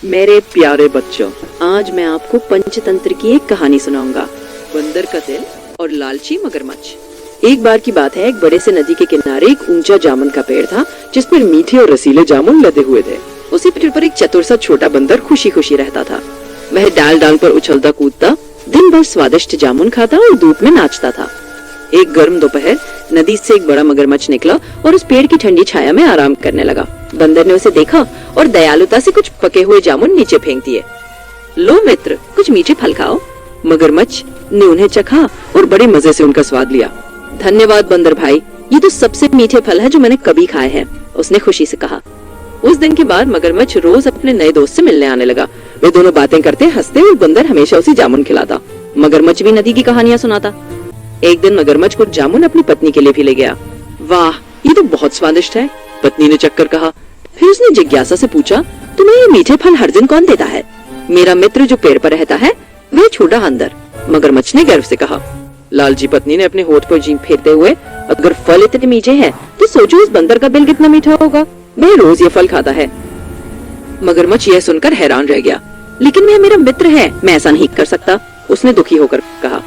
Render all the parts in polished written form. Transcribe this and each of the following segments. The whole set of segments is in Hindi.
मेरे प्यारे बच्चों, आज मैं आपको पंचतंत्र की एक कहानी सुनाऊंगा। बंदर का दिल और लालची मगरमच्छ। एक बार की बात है, एक बड़े से नदी के किनारे एक ऊंचा जामुन का पेड़ था जिस पर मीठे और रसीले जामुन लदे हुए थे। उसी पेड़ पर एक चतुर सा छोटा बंदर खुशी खुशी रहता था। वह डाल डाल पर उछलता कूदता दिन भर स्वादिष्ट जामुन खाता और धूप में नाचता था। एक गर्म दोपहर नदी से एक बड़ा मगरमच्छ निकला और उस पेड़ की ठंडी छाया में आराम करने लगा। बंदर ने उसे देखा और दयालुता से कुछ पके हुए जामुन नीचे फेंक दिए। लो मित्र, कुछ मीठे फल खाओ। मगरमच्छ ने उन्हें चखा और बड़े मजे से उनका स्वाद लिया। धन्यवाद बंदर भाई, ये तो सबसे मीठे फल है जो मैंने कभी खाए हैं, उसने खुशी से कहा। उस दिन के बाद मगरमच्छ रोज अपने नए दोस्त से मिलने आने लगा। वे दोनों बातें करते हंसते और बंदर हमेशा उसे जामुन खिलाता। मगरमच्छ भी नदी की कहानियां सुनाता। एक दिन मगरमच्छ कुछ जामुन अपनी पत्नी के लिए भी ले गया। वाह, ये तो बहुत स्वादिष्ट है, पत्नी ने चखकर कहा। फिर उसने जिज्ञासा से पूछा, तुम्हें ये मीठे फल हर दिन कौन देता है? मेरा मित्र जो पेड़ पर रहता है, वह छोटा बंदर, मगरमच्छ ने गर्व से कहा। लालची पत्नी ने अपने होठ पर जीभ फेरते हुए, अगर फल इतने मीठे हैं, तो सोचो उस बंदर का दिल कितना मीठा होगा। वह रोज ये फल खाता है। मगरमच्छ यह सुनकर हैरान रह गया। लेकिन वह मेरा मित्र है, मैं ऐसा नहीं कर सकता, उसने दुखी होकर कहा।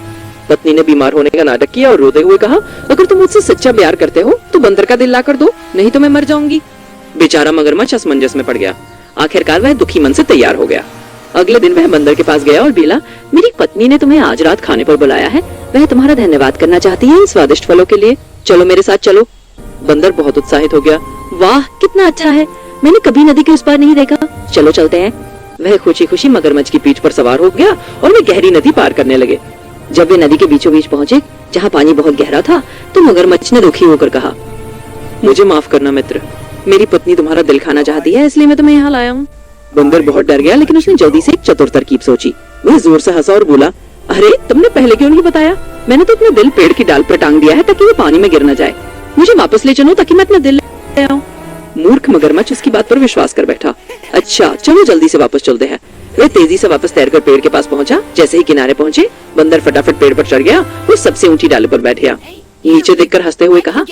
पत्नी ने बीमार होने का नाटक किया और रोते हुए कहा, अगर तुम मुझसे सच्चा प्यार करते हो तो बंदर का दिल ला कर दो, नहीं तो मैं मर जाऊंगी। बेचारा मगरमच्छ असमंजस में पड़ गया। आखिरकार वह दुखी मन से तैयार हो गया। अगले दिन वह बंदर के पास गया और बोला, मेरी पत्नी ने तुम्हें आज रात खाने पर बुलाया है, वह तुम्हारा धन्यवाद करना चाहती है इन स्वादिष्ट फलों के लिए, चलो मेरे साथ चलो। बंदर बहुत उत्साहित हो गया। वाह, कितना अच्छा है, मैंने कभी नदी के उस पार नहीं देखा, चलो चलते हैं। वह खुशी खुशी मगरमच्छ की पीठ पर सवार हो गया और वे गहरी नदी पार करने लगे। जब वे नदी के बीचों बीच पहुंचे जहां पानी बहुत गहरा था, तो मगरमच्छ ने दुखी होकर कहा, मुझे माफ करना मित्र, मेरी पत्नी तुम्हारा दिल खाना चाहती है, इसलिए मैं तुम्हें यहाँ लाया हूँ। बंदर बहुत डर गया, लेकिन उसने जल्दी से एक चतुर तरकीब सोची। वह जोर से हंसा और बोला, अरे तुमने पहले क्यों नहीं बताया? मैंने तो अपना दिल पेड़ की डाल पर टांग दिया है ताकि वो पानी में गिर न जाए। मुझे वापस ले चलो ताकि मैं अपना दिल ले आऊं। मूर्ख मगरमच्छ उसकी बात पर विश्वास कर बैठा। अच्छा चलो जल्दी से वापस चलते हैं। वह तेजी से वापस तैरकर पेड़ के पास पहुंचा। जैसे ही किनारे पहुंचे, बंदर फटाफट पेड़ पर चढ़ गया और सबसे ऊंची डाली पर बैठ गया। नीचे देखकर हंसते हुए कहा,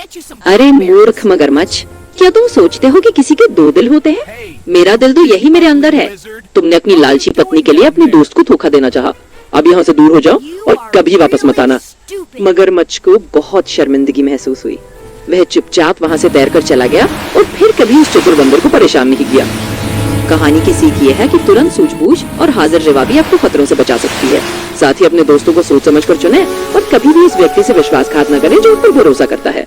अरे मूर्ख मगरमच्छ, क्या तुम सोचते हो कि किसी के दो दिल होते हैं? मेरा दिल तो यही मेरे अंदर है। तुमने अपनी लालची पत्नी के लिए अपने दोस्त को धोखा देना चाहा। अब यहाँ से दूर हो जाओ और कभी वापस मत आना। मगरमच्छ को बहुत शर्मिंदगी महसूस हुई। वह चुपचाप वहाँ से तैरकर चला गया और फिर कभी उस चतुर बंदर को परेशान नहीं किया। कहानी की सीख ये है कि तुरंत सूझबूझ और हाजिर जवाबी आपको खतरों से बचा सकती है। साथ ही अपने दोस्तों को सोच समझकर चुनें और कभी भी उस व्यक्ति से विश्वासघात न करें जो उन पर भरोसा करता है।